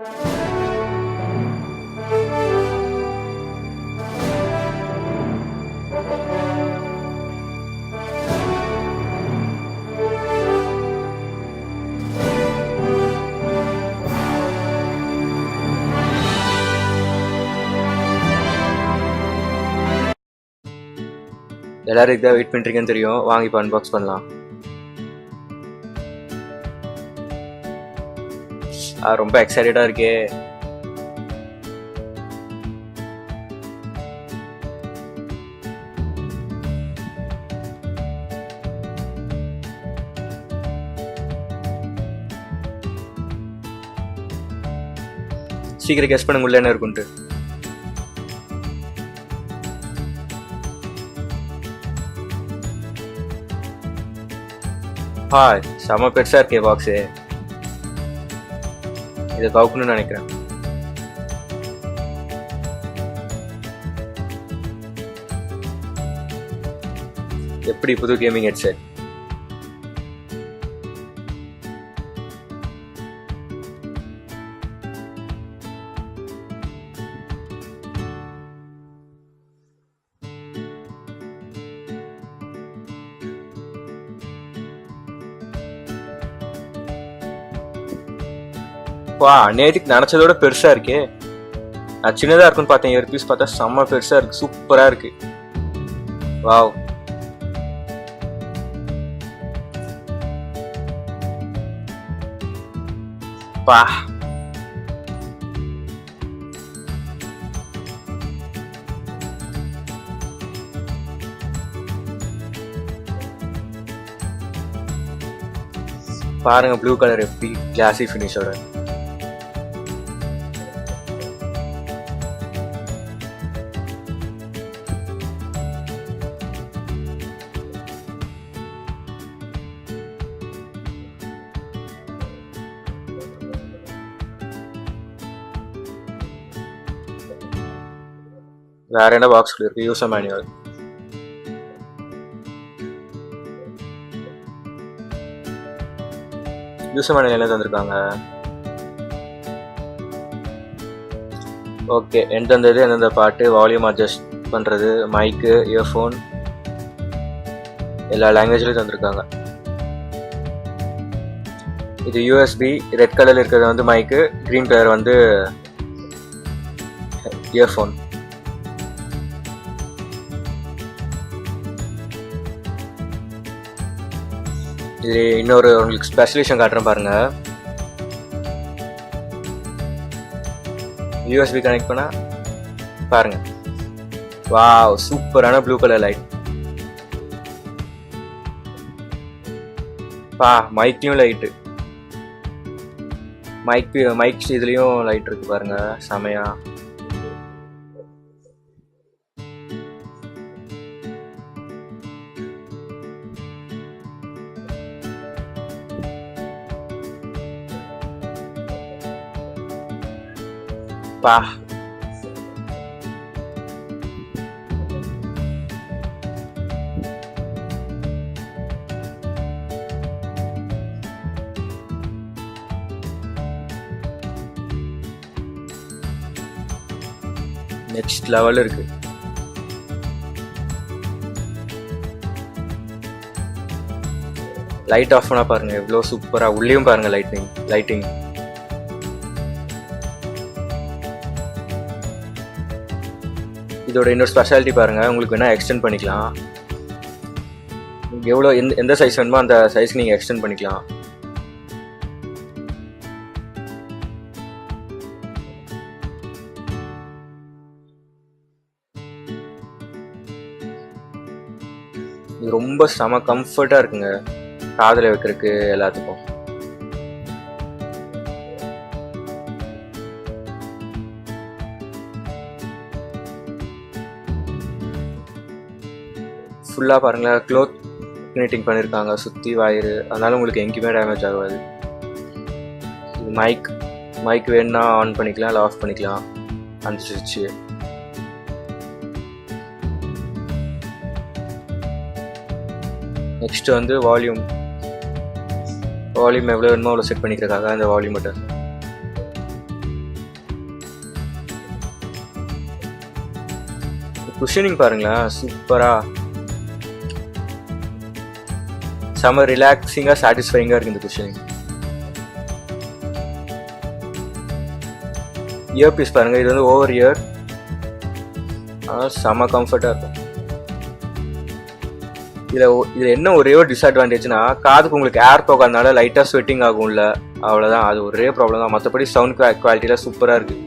எல்லாரும் இதான் வெயிட் பண்ணுறீங்கன்னு தெரியும். வாங்கி இப்போ அன்பாக்ஸ் பண்ணலாம். ரொம்ப எக்ஸைட்டடாக இருக்கே. சீக்கிரம் கெஸ் பண்ணுங்க உள்ள என்ன இருக்குன்ட்டு. செம பெருசா இருக்கே பாக்ஸு. இதை கவுக்கணும்னு நினைக்கிறேன். எப்படி புது கேமிங் ஹெட்செட். வா, நேற்றுக்கு நினச்சதோட பெருசா இருக்கே. நான் சின்னதா இருக்குன்னு பார்த்தேன், இயர்பீஸ் பார்த்தா செம்ம பெருசா இருக்கு, சூப்பரா இருக்கு. வாவ், பா, பாருங்க ப்ளூ கலர் எப்படி கிளாசி ஃபினிஷோட. வேற என்ன பாக்ஸ்ல இருக்கு? User manual. யூசர் மேனுவல் என்ன தந்திருக்காங்க? ஓகே, எந்தெந்த பாட்டு, வால்யூம் அட்ஜஸ்ட் பண்றது, மைக்கு, இயர்ஃபோன், எல்லா லாங்குவேஜ்லயும் தந்திருக்காங்க. இது யூஎஸ்பி. ரெட் கலர்ல இருக்கிறது வந்து மைக்கு, கிரீன் கலர் வந்து இயர்ஃபோன். இது இன்னொரு உங்களுக்கு ஸ்பெஷலிஷன் காட்டுறேன் பாருங்க. யூஎஸ்பி கனெக்ட் பண்ணா பாருங்க. வாவ், சூப்பரான ப்ளூ கலர் லைட். மைக்லயும் லைட்டு. மைக் இதுலயும் லைட் இருக்கு பாருங்க, செமையா. பா, நெக்ஸ்ட் லெவல் இருக்கு. லைட் ஆஃப் பண்ணா பாருங்க எவ்வளவு சூப்பரா. உள்ளேயும் பாருங்க லைட்டிங். இதோட இன்னொரு ஸ்பெஷாலிட்டி பாருங்க, உங்களுக்கு வேணா எக்ஸ்டெண்ட் பண்ணிக்கலாம். எவ்வளோ எந்த சைஸ் வேணுமோ அந்த சைஸ்க்கு நீங்கள் எக்ஸ்டெண்ட் பண்ணிக்கலாம். இது ரொம்ப செம கம்ஃபர்ட்டாக இருக்குங்க, காதில் வைக்கிறதுக்கு எல்லாத்துக்கும். ஃபுல்லாக பாருங்களேன், க்ளோத் ஃபினிட்டிங் பண்ணியிருக்காங்க சுற்றி வாயரு, அதனால உங்களுக்கு எங்கேயுமே டேமேஜ் ஆகாது. மைக் வேணுன்னா ஆன் பண்ணிக்கலாம், இல்லை ஆஃப் பண்ணிக்கலாம் அந்த சுவிட்சு. நெக்ஸ்ட் வந்து வால்யூம் எவ்வளோ வேணுமோ அவ்வளோ செட் பண்ணிக்கிறதுக்காக அந்த வால்யூம் பட்டன். குஷனிங் பாருங்களேன், சூப்பரா செம ரிலாக்ஸிங்கா சாட்டிஸ்ஃபைங்கா இருக்கு இந்த குஷனிங். இயர் பீஸ் பாருங்க, இது வந்து ஓவர் இயர், செம கம்ஃபர்டா இருக்கும். இதுல என்ன ஒரே ஒரு டிஸ்அட்வான்டேஜ்னா, காதுக்கு உங்களுக்கு ஏர் போகாதனால லைட்டா ஸ்வெட்டிங் ஆகும்ல, அவ்வளவுதான். அது ஒரே ப்ராப்ளம் தான். மற்றபடி சவுண்ட் குவாலிட்டியில சூப்பரா இருக்கு.